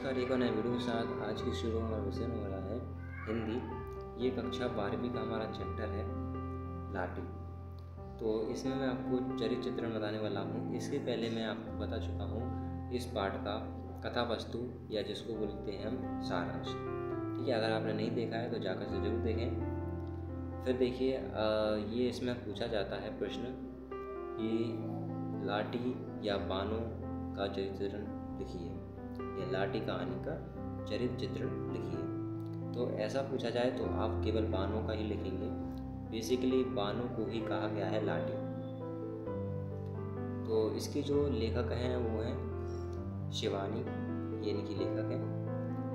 नमस्कार, एक और नए वीडियो के साथ आज की शुरू हमारा विषय हो रहा है हिंदी। ये कक्षा 12वीं का हमारा चैप्टर है लाठी। तो इसमें मैं आपको चरित्र चित्रण बताने वाला हूँ। इससे पहले मैं आपको बता चुका हूँ इस पाठ का कथा वस्तु या जिसको बोलते हैं हम सारांश। ठीक है, अगर आपने नहीं देखा है तो जाकर से जरूर देखें। फिर देखिए, ये इसमें पूछा जाता है प्रश्न कि लाठी या बानों का चरित्र चित्रण लिखिए या लाठी कहानी का चरित्र चित्रण लिखिए। तो ऐसा पूछा जाए तो आप केवल बानों का ही लिखेंगे। बेसिकली बानों को ही कहा गया है लाठी। तो इसके जो लेखक हैं वो हैं शिवानी, ये इनकी लेखक है।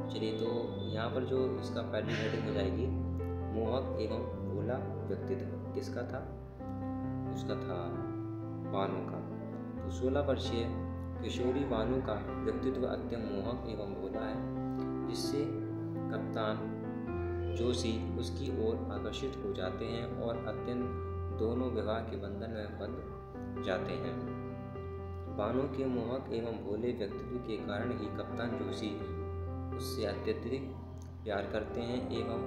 चलिए, तो यहाँ पर जो इसका पहली हेडिंग हो जाएगी मोहक एवं भोला व्यक्तित्व। किसका था? उसका था बानों का। तो 16 वर्षीय किशोरी बानों का व्यक्तित्व अत्यंत मोहक एवं भोला है, जिससे कप्तान जोशी उसकी ओर आकर्षित हो जाते हैं और अत्यंत दोनों विवाह के बंधन में बंध जाते हैं। बानों के मोहक एवं भोले व्यक्तित्व के कारण ही कप्तान जोशी उससे अत्यधिक प्यार करते हैं एवं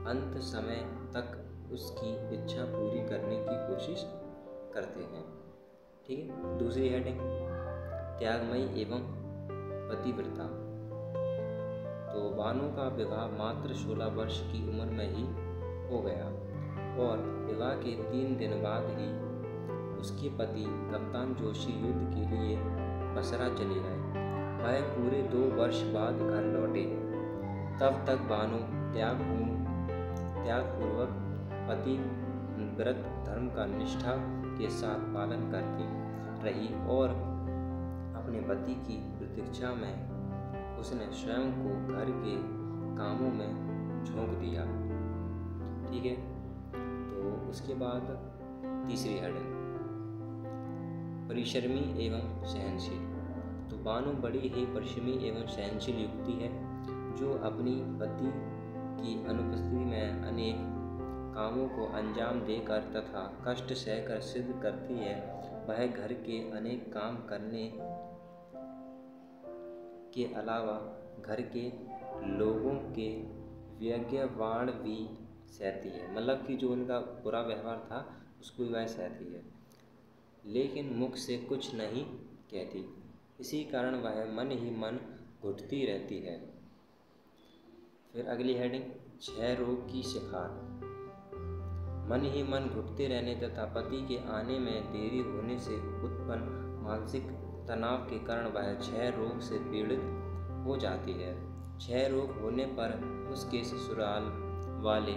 अंत समय तक उसकी इच्छा पूरी करने की कोशिश करते हैं। ठीक है, दूसरी हेडिंग त्यागमयी एवं पतिव्रता। तो बानों का विवाह मात्र 16 वर्ष की उम्र में ही हो गया और विवाह के 3 दिन बाद ही उसके पति कप्तान जोशी युद्ध के लिए बसरा चले गए। वह पूरे 2 वर्ष बाद घर लौटे। तब तक बानो त्यागपूर्वक पतिव्रत धर्म का निष्ठा के साथ पालन करती रही और अपने पति की प्रतीक्षा में उसने स्वयं को घर के कामों में झोंक दिया। ठीक है, तो उसके बाद तीसरी हेडिंग परिश्रमी एवं सहनशील। तो बानो बड़ी ही परिश्रमी एवं सहनशील युवती है जो अपनी पति की अनुपस्थिति में अनेक कामों को अंजाम देकर तथा कष्ट सहकर सिद्ध करती है। वह घर के अनेक काम करने के अलावा घर के लोगों के व्यंग्यवाण भी सहती है। मतलब कि जो उनका बुरा व्यवहार था उसको भी वह सहती है, लेकिन मुख से कुछ नहीं कहती। इसी कारण वह मन ही मन घुटती रहती है। फिर अगली हेडिंग क्षय रोग की शिकार। मन ही मन घुटते रहने तथा पति के आने में देरी होने से उत्पन्न मानसिक तनाव के कारण वह क्षय रोग से पीड़ित हो जाती है। क्षय रोग होने पर उसके ससुराल वाले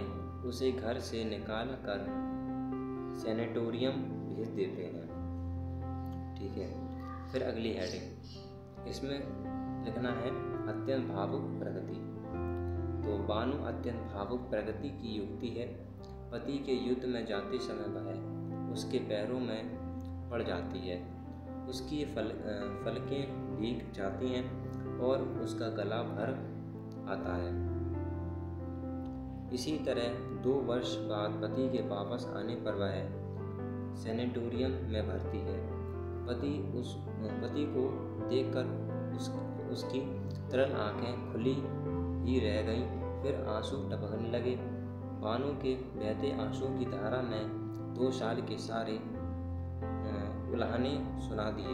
उसे घर से निकाल कर सैनिटोरियम भेज देते हैं। ठीक है, फिर अगली हेडिंग इसमें लिखना है अत्यंत भावुक प्रगति। तो बानो अत्यंत भावुक प्रगति की युवती है। पति के युद्ध में जाते समय वह उसके पैरों में पड़ जाती है। उसकी फलकें भीग जाती हैं और उसका गला भर आता है। इसी तरह 2 वर्ष बाद पति के वापस आने पर वह सैनिटोरियम में भर्ती है। पति को देखकर उसकी तरल आंखें खुली ही रह गईं। फिर आंसू टपकने लगे। बानो के बहते आंसुओं की धारा ने 2 साल के सारे उल्हाने सुना दिए।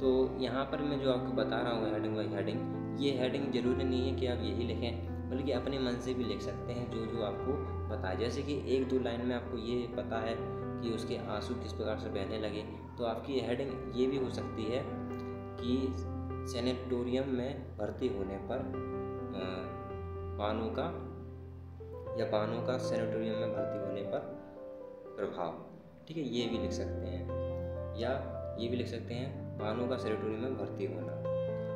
तो यहाँ पर मैं जो आपको बता रहा हूँ हेडिंग बाई हेडिंग, ये हेडिंग जरूरी नहीं है कि आप यही लिखें, बल्कि अपने मन से भी लिख सकते हैं जो जो आपको पता है। जैसे कि 1-2 लाइन में आपको ये पता है कि उसके आंसू किस प्रकार से बहने लगे, तो आपकी हेडिंग ये भी हो सकती है कि सैनिटोरियम में भर्ती होने पर बानो का सैनिटोरियम में भर्ती होने पर प्रभाव। ठीक है, ये भी लिख सकते हैं, या ये भी लिख सकते हैं बानो का सैनिटोरियम में भर्ती होना।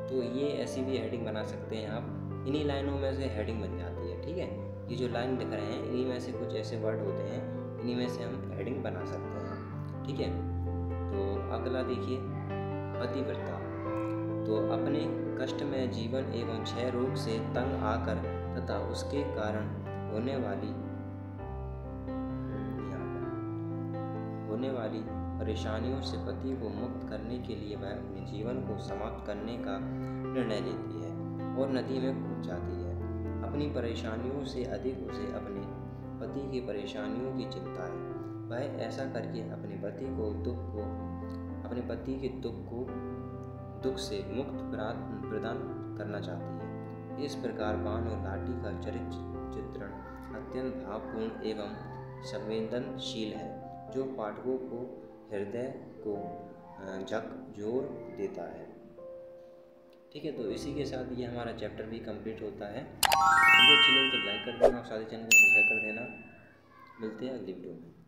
तो ये ऐसी भी हेडिंग बना सकते हैं आप। इन्हीं लाइनों में से हेडिंग बन जाती है। ठीक है, ये जो लाइन लिख रहे हैं इन्हीं में से कुछ ऐसे वर्ड होते हैं, इन्हीं में से हम हेडिंग बना सकते हैं। ठीक है, तो अगला देखिए पतिव्रता। तो अपने कष्ट में जीवन एवं क्षय रोग से तंग आकर तथा उसके कारण होने वाली परेशानियों से पति को मुक्त करने के लिए वह अपने जीवन को समाप्त करने का निर्णय लेती है और नदी में कूद जाती है। अपनी परेशानियों से अधिक उसे अपने पति की परेशानियों की चिंता है। वह ऐसा करके अपने पति के दुख से मुक्त प्रदान करना चाहती है। इस प्रकार बाण और लाठी का चरित्र चित्रण अत्यंत भावपूर्ण एवं संवेदनशील है, जो पाठकों को हृदय को झकझोर देता है। ठीक है, तो इसी के साथ ये हमारा चैप्टर भी कंप्लीट होता है। वीडियो अच्छी लगी तो लाइक कर देना और साथ ही चैनल को सब्सक्राइब कर देना। मिलते हैं अगली वीडियो में।